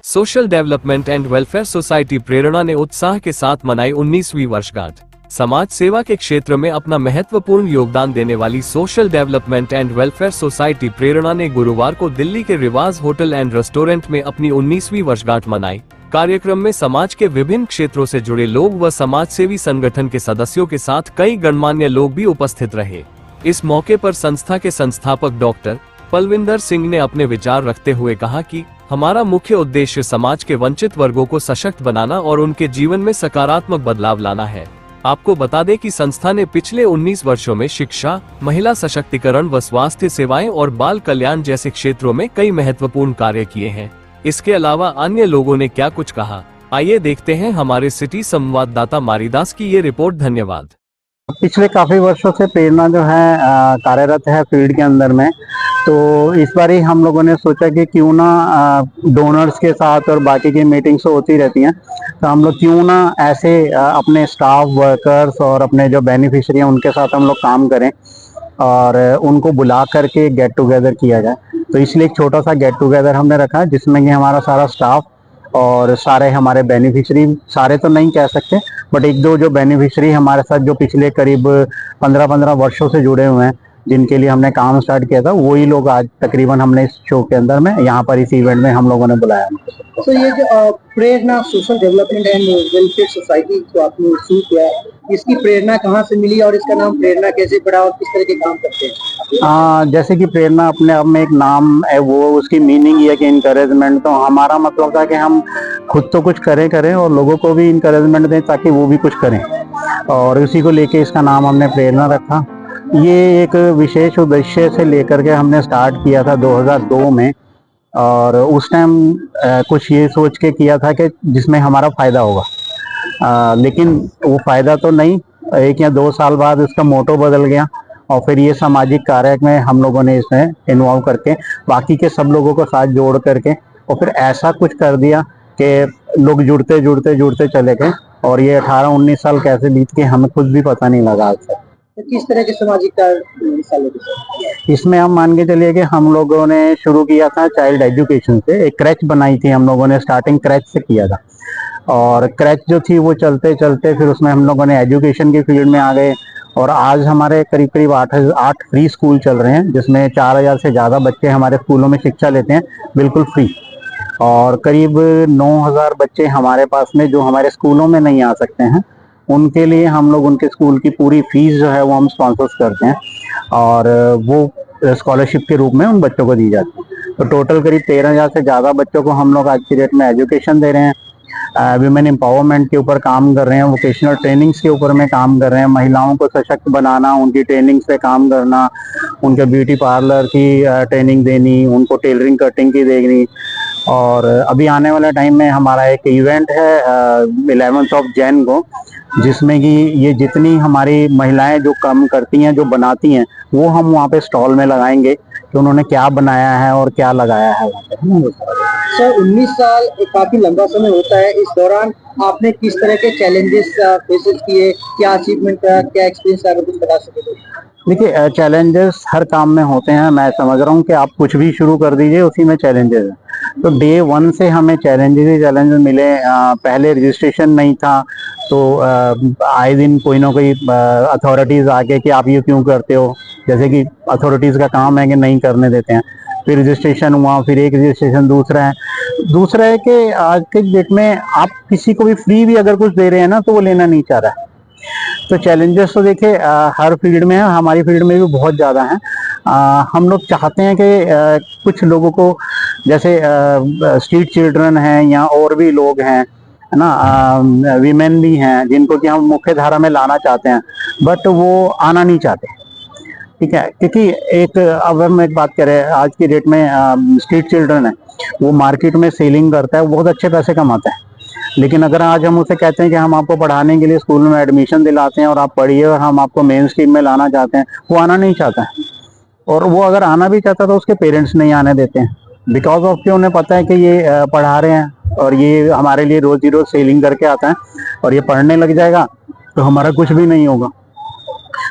Social development and welfare society Prerna ने उत्साह के साथ मनाई 19वीं वर्षगांठ। समाज सेवा के क्षेत्र में अपना महत्वपूर्ण योगदान देने वाली social development and welfare society Prerna ने गुरुवार को दिल्ली के रिवाज होटल एंड रेस्टोरेंट में अपनी 19वीं वर्षगांठ मनाई। कार्यक्रम में समाज के विभिन्न क्षेत्रों से जुड़े लोग व समाज सेवी संगठन के सदस्यों के साथ कई गणमान्य लोग भी उपस्थित रहे। इस मौके पर संस्था के संस्थापक डॉक्टर पलविंदर सिंह ने अपने विचार रखते हुए कहा कि हमारा मुख्य उद्देश्य समाज के वंचित वर्गों को सशक्त बनाना और उनके जीवन में सकारात्मक बदलाव लाना है। आपको बता दें कि संस्था ने पिछले 19 वर्षों में शिक्षा, महिला सशक्तिकरण व स्वास्थ्य सेवाएं और बाल कल्याण जैसे क्षेत्रों में कई महत्वपूर्ण कार्य किए हैं। इसके अलावा अन्य लोगों ने क्या कुछ कहा, आइए देखते हैं हमारे सिटी संवाददाता मारीदास की ये रिपोर्ट। धन्यवाद। पिछले काफी वर्षों से प्रेरणा जो है कार्यरत है फील्ड के अंदर में, तो इस बार ही हम लोगों ने सोचा कि क्यों ना डोनर्स के साथ और बाकी की मीटिंग्स होती रहती हैं, तो हम लोग क्यों ना ऐसे अपने स्टाफ, वर्कर्स और अपने जो बेनिफिशियरी हैं उनके साथ हम लोग काम करें और उनको बुला करके गेट टुगेदर किया जाए। तो इसलिए एक छोटा सा गेट टुगेदर हमने रखा जिसमें कि हमारा सारा स्टाफ और सारे हमारे बेनिफिशियरी, सारे तो नहीं कह सकते बट एक दो जो बेनिफिशियरी हमारे साथ जो पिछले करीब 15-15 वर्षों से जुड़े हुए हैं, जिनके लिए हमने काम स्टार्ट किया था, वही लोग आज तकरीबन हमने इस शो के अंदर में यहाँ पर इस इवेंट में हम लोगों ने बुलाया। तो ये जो Prerna social development and welfare society जो आपने शुरू किया, इसकी प्रेरणा कहाँ से मिली और इसका नाम प्रेरणा कैसे पड़ा और किस तरह के काम करते हैं? जैसे कि प्रेरणा अपने आप में एक नाम है, वो उसकी मीनिंग ये है कि इनकरेजमेंट। तो हमारा मतलब था कि हम खुद तो कुछ करें और लोगों को भी इनकरेजमेंट दें ताकि वो भी कुछ करें, और उसी को लेके इसका नाम हमने प्रेरणा रखा। ये एक विशेष उद्देश्य से लेकर के हमने स्टार्ट किया था 2002 में, और उस टाइम कुछ ये सोच के किया था कि जिसमें हमारा फायदा होगा, लेकिन वो फायदा तो नहीं, 1 या 2 साल बाद उसका मोटो बदल गया और फिर ये सामाजिक कार्य में हम लोगों ने इसमें इन्वॉल्व करके बाकी के सब लोगों को साथ जोड़ करके और फिर ऐसा कुछ कर दिया कि लोग जुड़ते चले गए, और ये 18-19 साल कैसे बीत के हमें खुद भी पता नहीं लगा। तो किस तरह के सामाजिक कार्य इसमें हम मान के चलिए कि हम लोगों ने शुरू किया था चाइल्ड एजुकेशन से। एक क्रैच बनाई थी हम लोगों ने, स्टार्टिंग क्रैच से किया था, और क्रैच जो थी वो चलते फिर उसमें हम लोगों ने एजुकेशन की फील्ड में आ गए, और आज हमारे करीब 8 फ्री स्कूल चल रहे हैं, जिसमें 4000 से ज़्यादा बच्चे हमारे स्कूलों में शिक्षा लेते हैं बिल्कुल फ्री, और करीब 9000 बच्चे हमारे पास में जो हमारे स्कूलों में नहीं आ सकते हैं, उनके लिए हम लोग उनके स्कूल की पूरी फीस जो है वो हम स्पॉन्सर्स करते हैं और वो स्कॉलरशिप के रूप में उन बच्चों को दी जाती है। तो टोटल करीब 13,000 से ज़्यादा बच्चों को हम लोग आज की डेट में एजुकेशन दे रहे हैं, विमेन एम्पावरमेंट के ऊपर काम कर रहे हैं, वोकेशनल ट्रेनिंग्स के ऊपर में काम कर रहे हैं, महिलाओं को सशक्त बनाना, उनकी ट्रेनिंग्स पे काम करना, उनके ब्यूटी पार्लर की ट्रेनिंग देनी, उनको टेलरिंग कटिंग की देनी। और अभी आने वाले टाइम में हमारा एक इवेंट है 11 जैन को, जिसमें कि ये जितनी हमारी महिलाएं जो काम करती हैं, जो बनाती हैं, वो हम वहाँ पे स्टॉल में लगाएंगे कि उन्होंने क्या बनाया है और क्या लगाया है वहाँ पे। सर 19 साल काफी लंबा समय होता है, इस दौरान आपने किस तरह के चैलेंजेस फेसेस किए, क्या अचीवमेंट का क्या एक्सपीरियंस है, कुछ बता सके तो? देखिए, चैलेंजेस हर काम में होते हैं। मैं समझ रहा हूँ कि आप कुछ भी शुरू कर दीजिए उसी में चैलेंजेस हैं, तो डे 1 से हमें चैलेंजेस मिले। पहले रजिस्ट्रेशन नहीं था, तो आए दिन कोई ना कोई अथॉरिटीज आके कि आप ये क्यों करते हो, जैसे कि अथॉरिटीज का काम है कि नहीं करने देते हैं। फिर रजिस्ट्रेशन हुआ, फिर एक रजिस्ट्रेशन दूसरा है कि आज के डेट में आप किसी को भी फ्री भी अगर कुछ दे रहे हैं ना, तो वो लेना नहीं चाह रहा है। तो चैलेंजेस तो देखिए हर फील्ड में है, हमारी फील्ड में भी बहुत ज़्यादा हैं। हम लोग चाहते हैं कि कुछ लोगों को, जैसे स्ट्रीट चिल्ड्रन हैं या और भी लोग हैं, है ना, वीमेन भी हैं, जिनको कि हम मुख्य धारा में लाना चाहते हैं, बट वो आना नहीं चाहते। ठीक है, क्योंकि अगर हम एक बात करें, आज की डेट में स्ट्रीट चिल्ड्रन है, वो मार्केट में सेलिंग करता है, वो बहुत अच्छे पैसे कमाता है, लेकिन अगर आज हम उसे कहते हैं कि हम आपको पढ़ाने के लिए स्कूल में एडमिशन दिलाते हैं और आप पढ़िए और हम आपको मेन स्ट्रीम में लाना चाहते हैं, वो आना नहीं चाहता है। और वो अगर आना भी चाहता तो उसके पेरेंट्स नहीं आने देते हैं, बिकॉज ऑफ कि उन्हें पता है कि ये पढ़ा रहे हैं और ये हमारे लिए रोजी रोज सेलिंग करके आता है, और ये पढ़ने लग जाएगा तो हमारा कुछ भी नहीं होगा।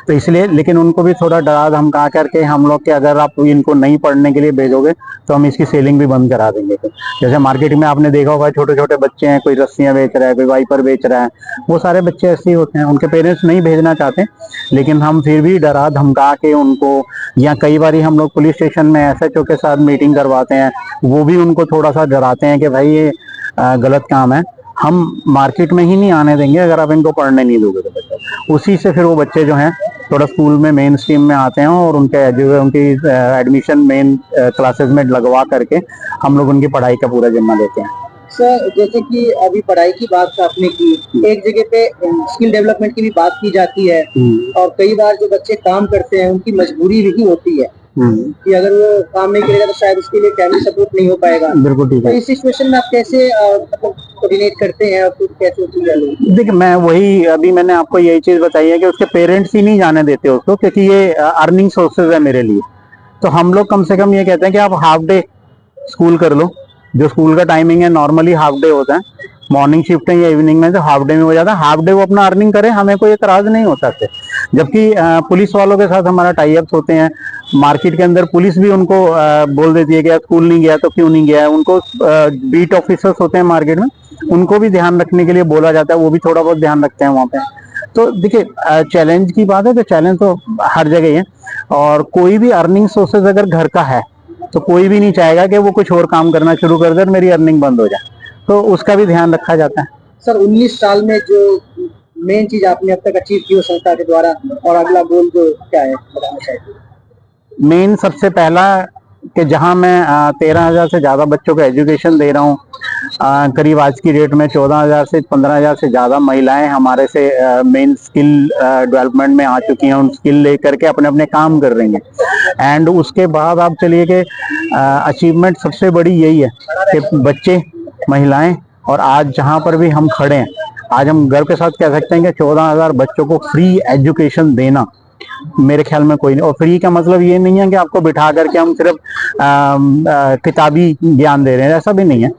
तो इसलिए, लेकिन उनको भी थोड़ा डरा धमका करके हम लोग के, अगर आप इनको नहीं पढ़ने के लिए भेजोगे तो हम इसकी सेलिंग भी बंद करा देंगे। जैसे मार्केट में आपने देखा होगा छोटे छोटे बच्चे हैं, कोई रस्सियां बेच रहा है, कोई वाइपर बेच रहा है, वो सारे बच्चे ऐसे ही होते हैं। उनके पेरेंट्स नहीं भेजना चाहते, लेकिन हम फिर भी डरा धमका के उनको, या कई बार हम लोग पुलिस स्टेशन में SHO के साथ मीटिंग करवाते हैं, वो भी उनको थोड़ा सा डराते हैं कि भाई ये गलत काम है, हम मार्केट में ही नहीं आने देंगे अगर आप इनको पढ़ने नहीं दोगे तो बच्चे। उसी से फिर वो बच्चे जो हैं थोड़ा स्कूल में मेन स्ट्रीम में आते हैं और उनकी एडमिशन मेन क्लासेस में लगवा करके हम लोग उनकी पढ़ाई का पूरा जिम्मा लेते हैं। सर, जैसे कि अभी पढ़ाई की बात आपने की, एक जगह पे स्किल डेवलपमेंट की भी बात की जाती है, और कई बार जो बच्चे काम करते हैं उनकी मजबूरी भी होती है कि अगर वो काम नहीं करेगा तो शायद उसके लिए फैमिली सपोर्ट नहीं हो पाएगा। बिल्कुल ठीक है। तो इस सिचुएशन में आप कैसे मतलब कोऑर्डिनेट करते हैं और फिर कैसे चीजें? देखिए, मैं वही अभी मैंने आपको यही चीज बताई है कि उसके पेरेंट्स ही नहीं जाने देते उसको, क्योंकि ये अर्निंग सोर्सेज है मेरे लिए। तो हम लोग कम से कम ये कहते हैं कि आप हाफ डे स्कूल कर लो, जो स्कूल का टाइमिंग है नॉर्मली हाफ डे होता है, मॉर्निंग शिफ्ट है या इवनिंग में, तो हाफ डे में हो जाता है। हाफ डे वो अपना अर्निंग करे, हमें कोई एतराज नहीं होता है। जबकि पुलिस वालों के साथ हमारा टाई अप्स होते हैं, मार्केट के अंदर पुलिस भी उनको बोल देती है कि स्कूल नहीं गया तो क्यों नहीं गया है। उनको बीट ऑफिसर्स होते हैं मार्केट में, उनको भी ध्यान रखने के लिए बोला जाता है, वो भी थोड़ा बहुत ध्यान रखते हैं वहाँ पे। तो देखिए, चैलेंज की बात है तो चैलेंज तो हर जगह है, और कोई भी अर्निंग सोर्सेज अगर घर का है तो कोई भी नहीं चाहेगा कि वो कुछ और काम करना शुरू कर दे और मेरी अर्निंग बंद हो जाए, तो उसका भी ध्यान रखा जाता है। सर, 19 साल में जो मेन चीज आपने अब तक अचीव की हो संस्था के द्वारा, और अगला गोल जो क्या है बताना चाहिए? मेन सबसे पहला कि जहां मैं 13,000 से ज्यादा बच्चों को एजुकेशन दे रहा हूँ, करीब आज की डेट में 14,000 से 15,000 से ज्यादा महिलाएं हमारे से मेन स्किल डेवलपमेंट में आ चुकी हैं, उन स्किल लेकर के अपने अपने काम कर रही हैं। एंड उसके बाद आप चलिए कि अचीवमेंट सबसे बड़ी यही है कि बच्चे, महिलाएं, और आज जहां पर भी हम खड़े हैं, आज हम गर्व के साथ कह सकते हैं कि 14,000 बच्चों को फ्री एजुकेशन देना मेरे ख्याल में कोई नहीं। और फ्री का मतलब ये नहीं है कि आपको बिठा करके हम सिर्फ किताबी ज्ञान दे रहे हैं, ऐसा भी नहीं है।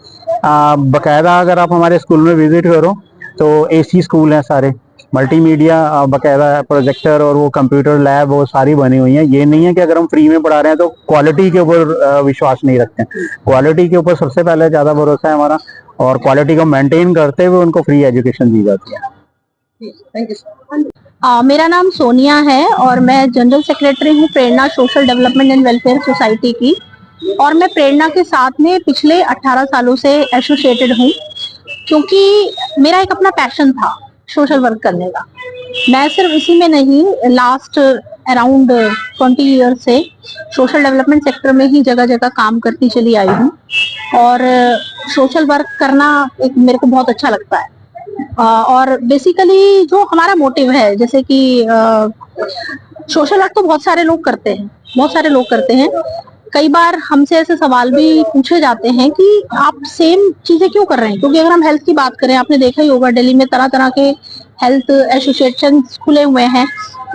बकायदा अगर आप हमारे स्कूल में विजिट करो तो AC स्कूल हैं सारे, मल्टीमीडिया बकायदा प्रोजेक्टर और वो कंप्यूटर लैब वो सारी बनी हुई है। ये नहीं है कि अगर हम फ्री में पढ़ा रहे हैं तो क्वालिटी के ऊपर विश्वास नहीं रखते हैं। क्वालिटी के ऊपर सबसे पहले ज्यादा भरोसा है हमारा, और क्वालिटी को मेंटेन करते हुए उनको फ्री एजुकेशन दी जाती है। Thank you sir. मेरा नाम सोनिया है और मैं जनरल सेक्रेटरी हूँ Prerna social development and welfare society की, और मैं प्रेरणा के साथ में पिछले 18 सालों से एसोसिएटेड हूँ, क्योंकि मेरा एक अपना पैशन था सोशल वर्क करने का। मैं सिर्फ इसी में नहीं, लास्ट अराउंड 20 ईयर से सोशल डेवलपमेंट सेक्टर में ही जगह जगह काम करती चली आई हूँ, और सोशल वर्क करना एक मेरे को बहुत अच्छा लगता है। और बेसिकली जो हमारा मोटिव है, जैसे कि सोशल वर्क तो बहुत सारे लोग करते हैं। कई बार हमसे ऐसे सवाल भी पूछे जाते हैं कि आप सेम चीजें क्यों कर रहे हैं, क्योंकि अगर हम हेल्थ की बात करें, आपने देखा ही होगा दिल्ली में तरह तरह के हेल्थ एसोसिएशन खुले हुए हैं,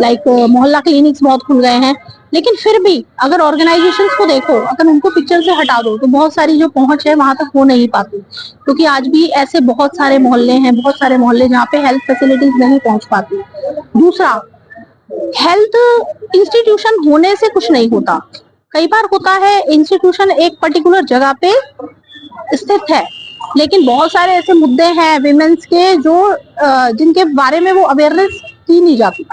लाइक मोहल्ला क्लिनिक्स बहुत खुल गए हैं। लेकिन फिर भी अगर ऑर्गेनाइजेशंस को देखो, अगर उनको पिक्चर से हटा दो तो बहुत सारी जो पहुंच है वहां तक हो नहीं पाती, क्योंकि आज भी ऐसे बहुत सारे मोहल्ले जहाँ पे हेल्थ फैसिलिटीज नहीं पहुंच पाती। दूसरा, हेल्थ इंस्टीट्यूशन होने से कुछ नहीं होता। कई बार होता है इंस्टीट्यूशन एक पर्टिकुलर जगह पे स्थित है, लेकिन बहुत सारे ऐसे मुद्दे हैं विमेंस के जो जिनके बारे में वो अवेयरनेस की नहीं जाती।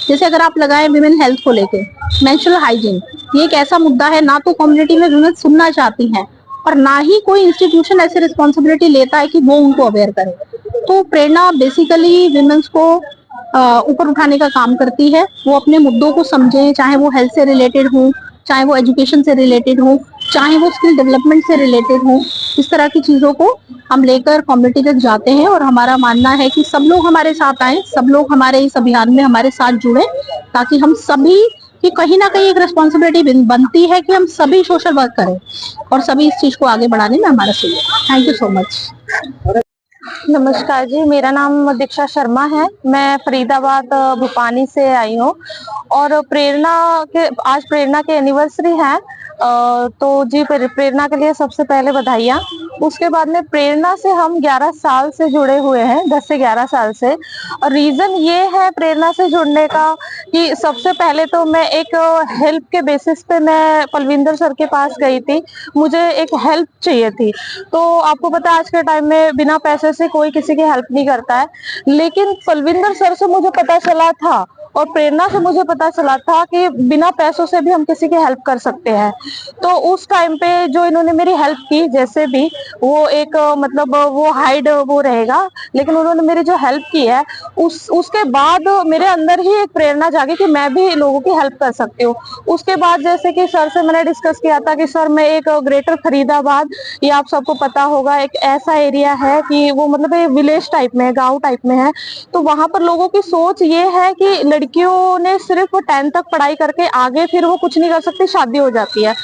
जैसे अगर आप लगाएं विमेन हेल्थ को लेके, मेंस्ट्रुअल हाइजीन, ये एक ऐसा मुद्दा है, ना तो कम्युनिटी में विमेन सुनना चाहती हैं और ना ही कोई इंस्टीट्यूशन ऐसे रिस्पॉन्सिबिलिटी लेता है कि वो उनको अवेयर करे। तो प्रेरणा बेसिकली विमेन्स को ऊपर उठाने का काम करती है। वो अपने मुद्दों को समझें, चाहे वो हेल्थ से रिलेटेड हो, चाहे वो एजुकेशन से रिलेटेड हो, चाहे वो स्किल डेवलपमेंट से रिलेटेड हो। इस तरह की चीजों को हम लेकर कम्युनिटी तक जाते हैं, और हमारा मानना है कि सब लोग हमारे साथ आए, सब लोग हमारे इस अभियान में हमारे साथ जुड़े, ताकि हम सभी की कहीं ना कहीं एक रिस्पॉन्सिबिलिटी बनती है कि हम सभी सोशल वर्क करें और सभी इस चीज को आगे बढ़ाने में हमारा सहयोग। Thank you so much. नमस्कार जी, मेरा नाम दीक्षा शर्मा है। मैं फरीदाबाद भूपानी से आई हूँ, और आज प्रेरणा के एनिवर्सरी है, तो जी प्रेरणा के लिए सबसे पहले बधाइयाँ। उसके बाद में प्रेरणा से हम 11 साल से जुड़े हुए हैं, 10 से 11 साल से। और रीजन ये है प्रेरणा से जुड़ने का कि सबसे पहले तो मैं एक हेल्प के बेसिस पे मैं पलविंदर सर के पास गई थी। मुझे एक हेल्प चाहिए थी। तो आपको पता है आज के टाइम में बिना पैसे से कोई किसी की हेल्प नहीं करता है, लेकिन पलविंदर सर से मुझे पता चला था और प्रेरणा से मुझे पता चला था कि बिना पैसों से भी हम किसी की हेल्प कर सकते हैं। तो उस टाइम पे जो इन्होंने मेरी हेल्प की, जैसे भी वो एक मतलब वो हाइड वो रहेगा, लेकिन उन्होंने मेरी जो हेल्प की है उसके बाद मेरे अंदर ही एक प्रेरणा जागी कि मैं भी लोगों की हेल्प कर सकती हूँ। उसके बाद जैसे कि सर से मैंने डिस्कस किया था कि सर मैं एक ग्रेटर फरीदाबाद, ये आप सबको पता होगा, एक ऐसा एरिया है कि वो मतलब विलेज टाइप में है, गाँव टाइप में है। तो वहां पर लोगों की सोच ये है कि लड़कियों ने सिर्फ 10th तक पढ़ाई करके आगे फिर वो कुछ नहीं कर सकती, शादी हो जाती है।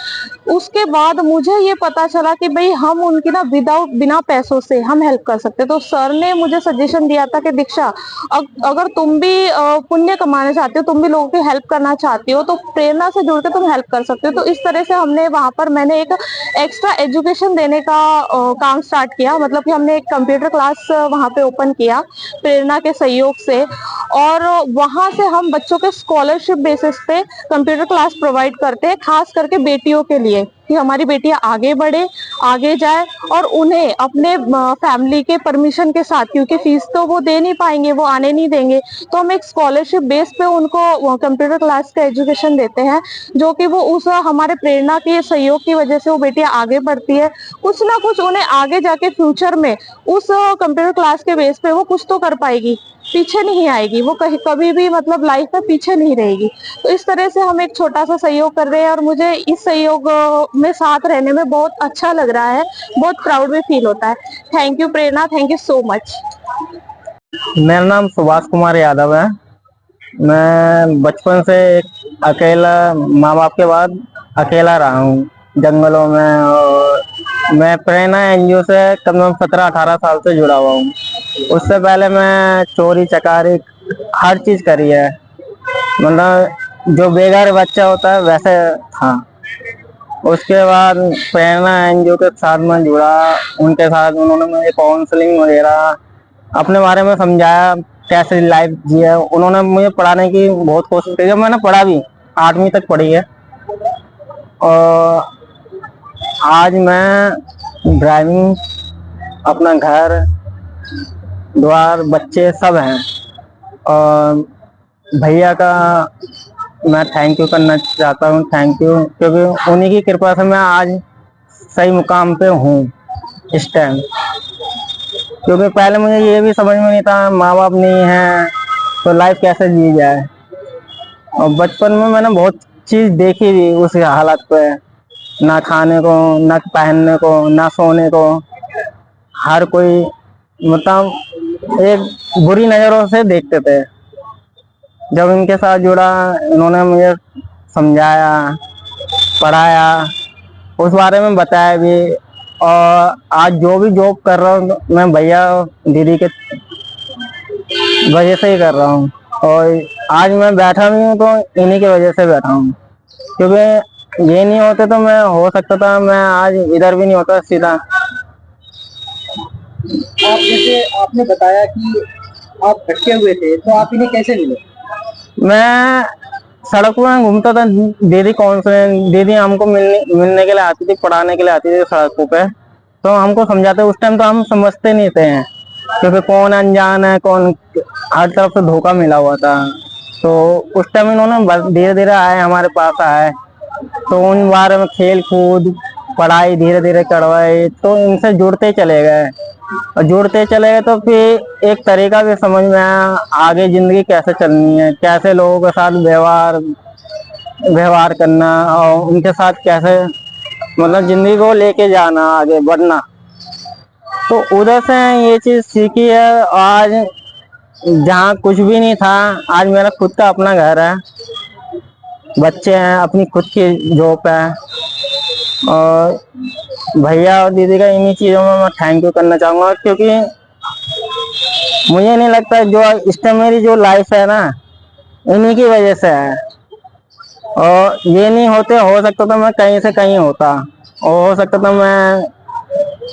उसके बाद मुझे ये पता चला कि भाई हम उनकी ना बिना पैसों से हम हेल्प कर सकते। तो सर ने मुझे सजेशन दिया था कि दीक्षा, अगर तुम भी पुण्य कमाना चाहती हो, तुम भी लोगों की हेल्प करना चाहती हो, तो प्रेरणा से जुड़ के तुम हेल्प कर सकते हो। तो इस तरह से हमने वहां पर मैंने एक एक्स्ट्रा एजुकेशन देने का काम स्टार्ट किया। मतलब कि हमने एक कंप्यूटर क्लास वहां पे ओपन किया प्रेरणा के सहयोग से, और वहां से हम बच्चों के स्कॉलरशिप बेसिस पे कंप्यूटर क्लास प्रोवाइड करते हैं, खास करके बेटियों के लिए, कि हमारी बेटियां आगे बढ़े, आगे जाए, और उन्हें अपने फैमिली के परमिशन के साथ, क्योंकि फीस तो वो दे नहीं पाएंगे, वो आने नहीं देंगे, तो हम एक स्कॉलरशिप बेस पे उनको कंप्यूटर क्लास का एजुकेशन देते हैं, जो कि वो उस हमारे प्रेरणा के सहयोग की वजह से वो बेटियां आगे बढ़ती है। कुछ ना कुछ उन्हें आगे जाके फ्यूचर में उस कंप्यूटर क्लास के बेस पे वो कुछ तो कर पाएगी, पीछे नहीं आएगी, वो कहीं कभी भी मतलब लाइफ में पीछे नहीं रहेगी। तो इस तरह से हम एक छोटा सा सहयोग कर रहे हैं, और मुझे इस सहयोग में साथ रहने में बहुत अच्छा लग रहा है, बहुत प्राउड भी फील होता है। Thank you Prerna, thank you so much. मेरा नाम सुभाष कुमार यादव है। मैं बचपन से अकेला, माँ बाप के बाद अकेला रहा हूँ जंगलों में, और मैं प्रेरणा एनजीओ से कम से कम 17-18 साल से जुड़ा हुआ हूँ। उससे पहले मैं चोरी चकारी हर चीज करी है, मतलब जो बेघर बच्चा होता है वैसे था। उसके बाद प्रेरणा एनजीओ के साथ मैं जुड़ा, उनके साथ उन्होंने मुझे काउंसलिंग वगैरह अपने बारे में समझाया, कैसे लाइफ जिए। उन्होंने मुझे पढ़ाने की बहुत कोशिश की, जब मैंने पढ़ा भी 8वीं तक पढ़ी है, और आज मैं ड्राइविंग, अपना घर द्वार बच्चे सब हैं। और भैया का मैं थैंक यू करना चाहता हूँ, थैंक यू, क्योंकि उन्हीं की कृपा से मैं आज सही मुकाम पे हूँ इस टाइम। क्योंकि पहले मुझे ये भी समझ में नहीं था, माँ बाप नहीं है तो लाइफ कैसे जी जाए। और बचपन में मैंने बहुत चीज देखी थी उस हालत पे, ना खाने को, ना पहनने को, ना सोने को, हर कोई मतलब एक बुरी नजरों से देखते थे। जब इनके साथ जुड़ा, इन्होंने मुझे समझाया, पढ़ाया, उस बारे में बताया भी, और आज जो भी जॉब कर रहा हूँ मैं भैया दीदी के वजह से ही कर रहा हूँ। और आज मैं बैठा भी हूँ तो इन्हीं की वजह से बैठा हूँ, क्योंकि ये नहीं होते तो मैं हो सकता था मैं आज इधर भी नहीं होता सीधा। आप जैसे आपने बताया कि आप भटके हुए थे, तो आप इन्हें कैसे मिले? मैं सड़कों में घूमता था, दीदी काउंसलिंग, दीदी हमको मिलने के लिए आती थी, पढ़ाने के लिए आती थी सड़कों पे, तो हमको समझाते। उस टाइम तो हम समझते नहीं थे, क्योंकि कौन अनजान है, कौन, हर तरफ से धोखा मिला हुआ था। तो उस टाइम इन्होंने धीरे धीरे आए, हमारे पास आए, तो उन बारे में खेल कूद पढ़ाई धीरे धीरे करवाई, तो इनसे जुड़ते चले गए, और जुड़ते चले गए तो फिर एक तरीका भी समझ में आया, आगे जिंदगी कैसे चलनी है, कैसे लोगों के साथ व्यवहार करना, और उनके साथ कैसे मतलब जिंदगी को लेके जाना, आगे बढ़ना। तो उधर से ये चीज सीखी है। आज जहाँ कुछ भी नहीं था, आज मेरा खुद का अपना घर है, बच्चे हैं, अपनी खुद की जॉब है। और भैया और दीदी का इन्हीं चीजों में मैं थैंक यू करना चाहूंगा, क्योंकि मुझे नहीं लगता जो इस टाइम मेरी जो लाइफ है ना, इन्हीं की वजह से है। और ये नहीं होते, हो सकता था मैं कहीं से कहीं होता, और हो सकता था मैं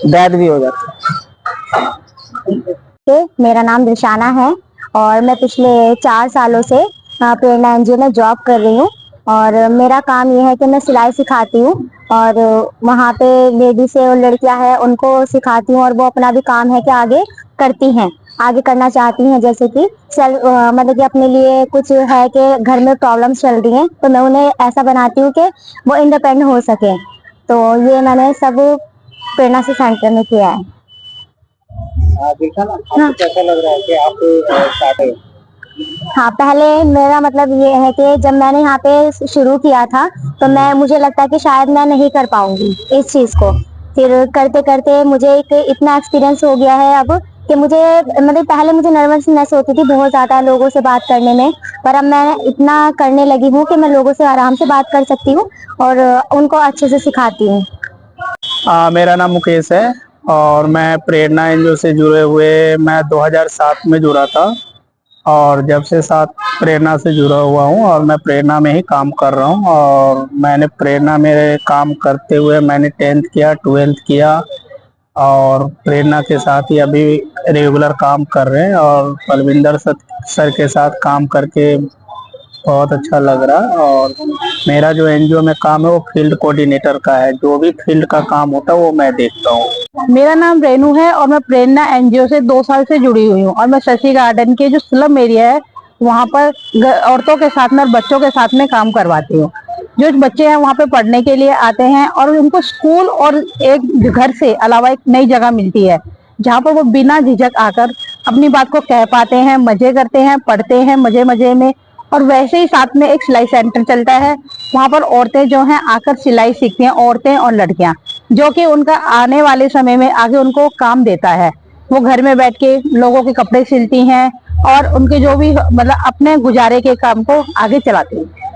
डेड भी हो जाता। मेरा नाम रिशाना है और मैं पिछले 4 सालों से प्रेरणा एनजीओ में जॉब कर रही हूँ और मेरा काम ये है कि मैं सिलाई सिखाती हूँ और वहाँ पे लेडीज और लड़कियां हैं उनको सिखाती हूँ और वो अपना भी काम है कि आगे करती हैं, आगे करना चाहती हैं। जैसे कि मतलब कि अपने लिए कुछ है कि घर में प्रॉब्लम्स चल रही हैं तो मैं उन्हें ऐसा बनाती हूँ कि वो इंडिपेंडेंट हो सके। तो ये मैंने सब प्रेरणा से सेंटर में किया है। देखा ना, आपको कैसा लग रहा है कि आप स्टार्ट है? हाँ, पहले मेरा मतलब ये है कि जब मैंने यहाँ पे शुरू किया था तो मुझे लगता कि शायद मैं नहीं कर पाऊंगी इस चीज को। फिर करते करते मुझे एक इतना एक्सपीरियंस हो गया है अब कि मुझे मतलब पहले मुझे नर्वसनेस होती थी बहुत ज्यादा लोगों से बात करने में, पर अब मैं इतना करने लगी हूँ कि मैं लोगों से आराम से बात कर सकती हूँ और उनको अच्छे से सिखाती हूँ। मेरा नाम मुकेश है और मैं प्रेरणा एनजीओ से जुड़े हुए मैं 2007 में जुड़ा था और जब से साथ प्रेरणा से जुड़ा हुआ हूँ और मैं प्रेरणा में ही काम कर रहा हूँ। और मैंने प्रेरणा में काम करते हुए मैंने 10th किया, 12th किया और प्रेरणा के साथ ही अभी रेगुलर काम कर रहे हैं और पलविंदर सर के साथ काम करके बहुत अच्छा लग रहा है। और मेरा जो एनजीओ में काम है वो फील्ड कोऑर्डिनेटर का है, जो भी फील्ड का काम होता है वो मैं देखता हूँ। मेरा नाम रेनू है और मैं प्रेरणा एनजीओ से 2 साल से जुड़ी हुई हूँ और मैं शशि गार्डन के जो स्लम एरिया है वहाँ पर औरतों के साथ में और बच्चों के साथ में काम करवाती हूँ। जो बच्चे हैं वहाँ पे पढ़ने के लिए आते हैं और उनको स्कूल और एक घर से अलावा एक नई जगह मिलती है जहाँ पर वो बिना झिझक आकर अपनी बात को कह पाते हैं, मजे करते हैं, पढ़ते हैं मजे मजे में। और वैसे ही साथ में एक सिलाई सेंटर चलता है, वहाँ पर औरतें जो हैं आकर सिलाई सीखती हैं, औरतें और लड़कियां, जो कि उनका आने वाले समय में आगे उनको काम देता है। वो घर में बैठ के लोगों के कपड़े सिलती हैं और उनके जो भी मतलब अपने गुजारे के काम को आगे चलाती हैं।